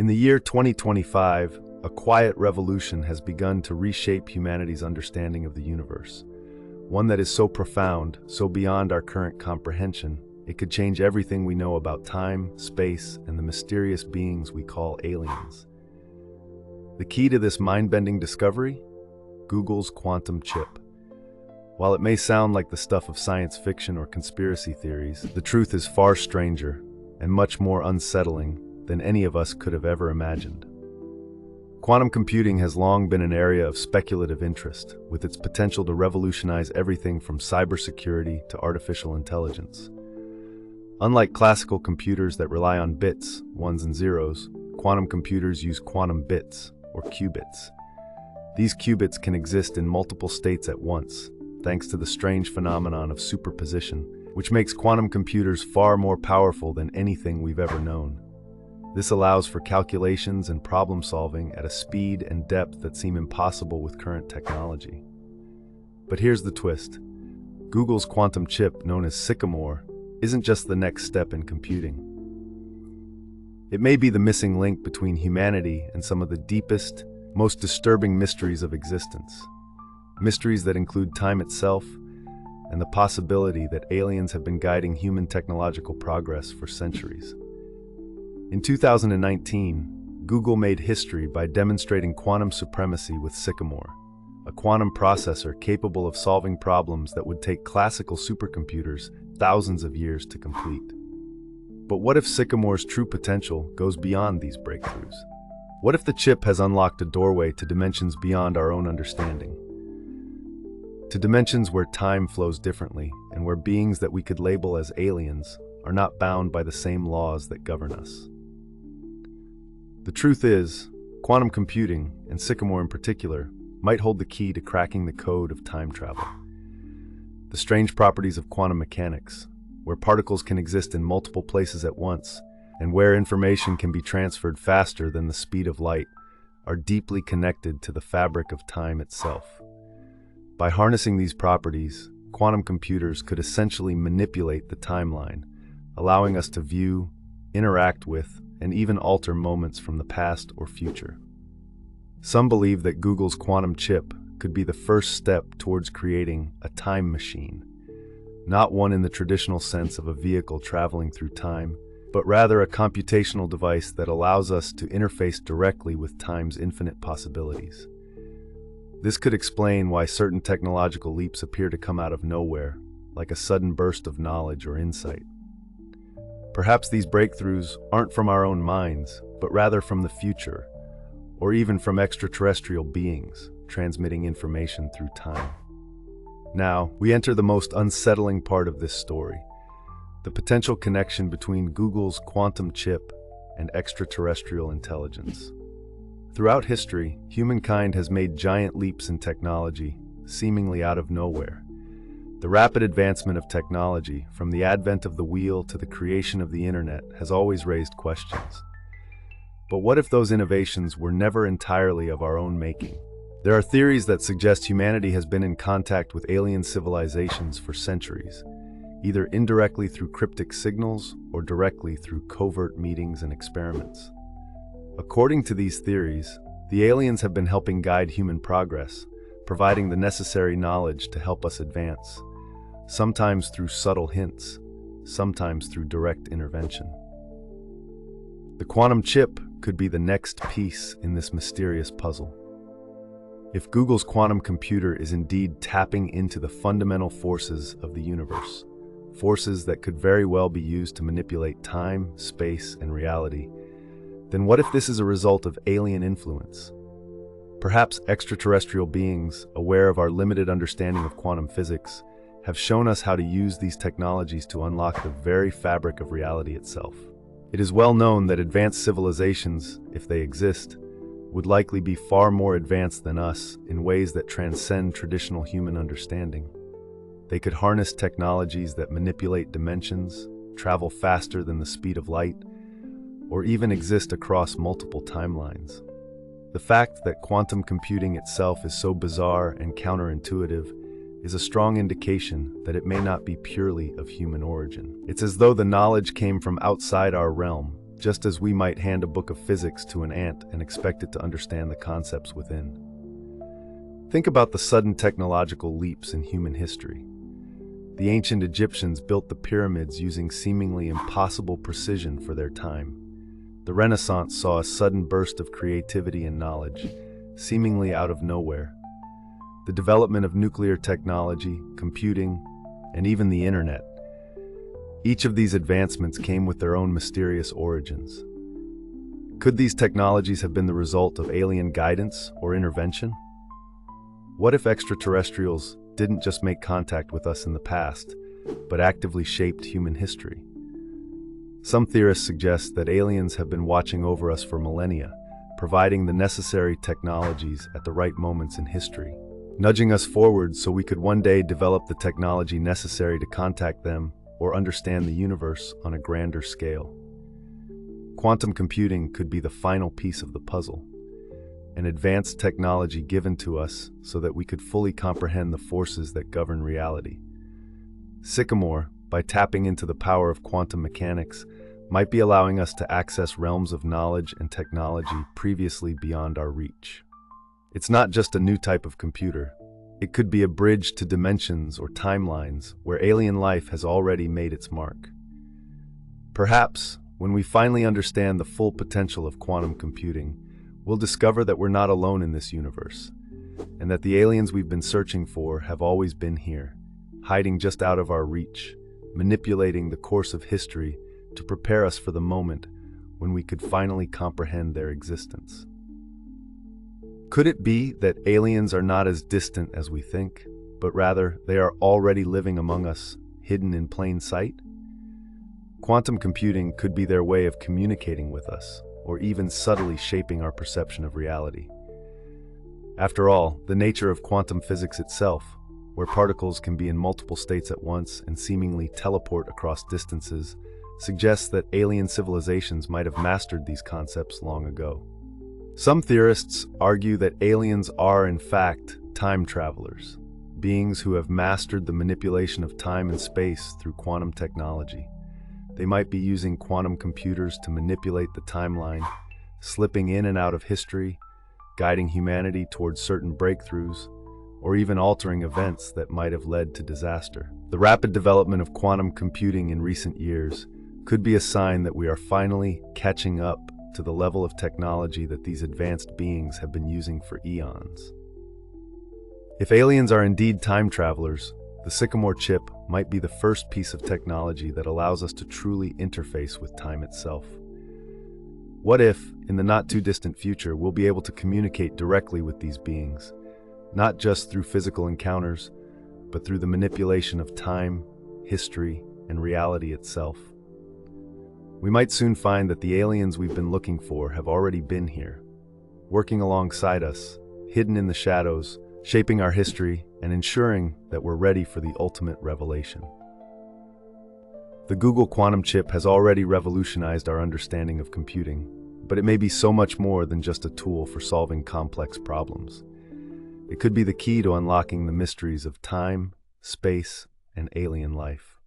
In the year 2025, a quiet revolution has begun to reshape humanity's understanding of the universe. One that is so profound, so beyond our current comprehension, it could change everything we know about time, space, and the mysterious beings we call aliens. The key to this mind-bending discovery? Google's quantum chip. While it may sound like the stuff of science fiction or conspiracy theories, the truth is far stranger and much more unsettling than any of us could have ever imagined. Quantum computing has long been an area of speculative interest, with its potential to revolutionize everything from cybersecurity to artificial intelligence. Unlike classical computers that rely on bits, ones and zeros, quantum computers use quantum bits, or qubits. These qubits can exist in multiple states at once, thanks to the strange phenomenon of superposition, which makes quantum computers far more powerful than anything we've ever known. This allows for calculations and problem solving at a speed and depth that seem impossible with current technology. But here's the twist. Google's quantum chip, known as Sycamore, isn't just the next step in computing. It may be the missing link between humanity and some of the deepest, most disturbing mysteries of existence. Mysteries that include time itself and the possibility that aliens have been guiding human technological progress for centuries. In 2019, Google made history by demonstrating quantum supremacy with Sycamore, a quantum processor capable of solving problems that would take classical supercomputers thousands of years to complete. But what if Sycamore's true potential goes beyond these breakthroughs? What if the chip has unlocked a doorway to dimensions beyond our own understanding? To dimensions where time flows differently and where beings that we could label as aliens are not bound by the same laws that govern us. The truth is, quantum computing, and Sycamore in particular, might hold the key to cracking the code of time travel. The strange properties of quantum mechanics, where particles can exist in multiple places at once, and where information can be transferred faster than the speed of light, are deeply connected to the fabric of time itself. By harnessing these properties, quantum computers could essentially manipulate the timeline, allowing us to view, interact with, and even alter moments from the past or future. Some believe that Google's quantum chip could be the first step towards creating a time machine, not one in the traditional sense of a vehicle traveling through time, but rather a computational device that allows us to interface directly with time's infinite possibilities. This could explain why certain technological leaps appear to come out of nowhere, like a sudden burst of knowledge or insight. Perhaps these breakthroughs aren't from our own minds, but rather from the future, or even from extraterrestrial beings transmitting information through time. Now, we enter the most unsettling part of this story, the potential connection between Google's quantum chip and extraterrestrial intelligence. Throughout history, humankind has made giant leaps in technology, seemingly out of nowhere. The rapid advancement of technology, from the advent of the wheel to the creation of the internet, has always raised questions. But what if those innovations were never entirely of our own making? There are theories that suggest humanity has been in contact with alien civilizations for centuries, either indirectly through cryptic signals or directly through covert meetings and experiments. According to these theories, the aliens have been helping guide human progress, providing the necessary knowledge to help us advance, sometimes through subtle hints, sometimes through direct intervention. The quantum chip could be the next piece in this mysterious puzzle. If Google's quantum computer is indeed tapping into the fundamental forces of the universe, forces that could very well be used to manipulate time, space, and reality, then what if this is a result of alien influence? Perhaps extraterrestrial beings, aware of our limited understanding of quantum physics, have shown us how to use these technologies to unlock the very fabric of reality itself. It is well known that advanced civilizations, if they exist, would likely be far more advanced than us in ways that transcend traditional human understanding. They could harness technologies that manipulate dimensions, travel faster than the speed of light, or even exist across multiple timelines. The fact that quantum computing itself is so bizarre and counterintuitive is a strong indication that it may not be purely of human origin. It's as though the knowledge came from outside our realm, just as we might hand a book of physics to an ant and expect it to understand the concepts within. Think about the sudden technological leaps in human history. The ancient Egyptians built the pyramids using seemingly impossible precision for their time. The Renaissance saw a sudden burst of creativity and knowledge, seemingly out of nowhere. The development of nuclear technology, computing, and even the internet. Each of these advancements came with their own mysterious origins. Could these technologies have been the result of alien guidance or intervention? What if extraterrestrials didn't just make contact with us in the past, but actively shaped human history? Some theorists suggest that aliens have been watching over us for millennia, providing the necessary technologies at the right moments in history, nudging us forward so we could one day develop the technology necessary to contact them or understand the universe on a grander scale. Quantum computing could be the final piece of the puzzle, an advanced technology given to us so that we could fully comprehend the forces that govern reality. Sycamore, by tapping into the power of quantum mechanics, might be allowing us to access realms of knowledge and technology previously beyond our reach. It's not just a new type of computer. It could be a bridge to dimensions or timelines where alien life has already made its mark. Perhaps, when we finally understand the full potential of quantum computing, we'll discover that we're not alone in this universe, and that the aliens we've been searching for have always been here, hiding just out of our reach, manipulating the course of history to prepare us for the moment when we could finally comprehend their existence. Could it be that aliens are not as distant as we think, but rather they are already living among us, hidden in plain sight? Quantum computing could be their way of communicating with us, or even subtly shaping our perception of reality. After all, the nature of quantum physics itself, where particles can be in multiple states at once and seemingly teleport across distances, suggests that alien civilizations might have mastered these concepts long ago. Some theorists argue that aliens are, in fact, time travelers, beings who have mastered the manipulation of time and space through quantum technology. They might be using quantum computers to manipulate the timeline, slipping in and out of history, guiding humanity towards certain breakthroughs, or even altering events that might have led to disaster. The rapid development of quantum computing in recent years could be a sign that we are finally catching up to the level of technology that these advanced beings have been using for eons. If aliens are indeed time travelers, the Sycamore chip might be the first piece of technology that allows us to truly interface with time itself. What if, in the not-too-distant future, we'll be able to communicate directly with these beings, not just through physical encounters, but through the manipulation of time, history, and reality itself? We might soon find that the aliens we've been looking for have already been here, working alongside us, hidden in the shadows, shaping our history, and ensuring that we're ready for the ultimate revelation. The Google quantum chip has already revolutionized our understanding of computing, but it may be so much more than just a tool for solving complex problems. It could be the key to unlocking the mysteries of time, space, and alien life.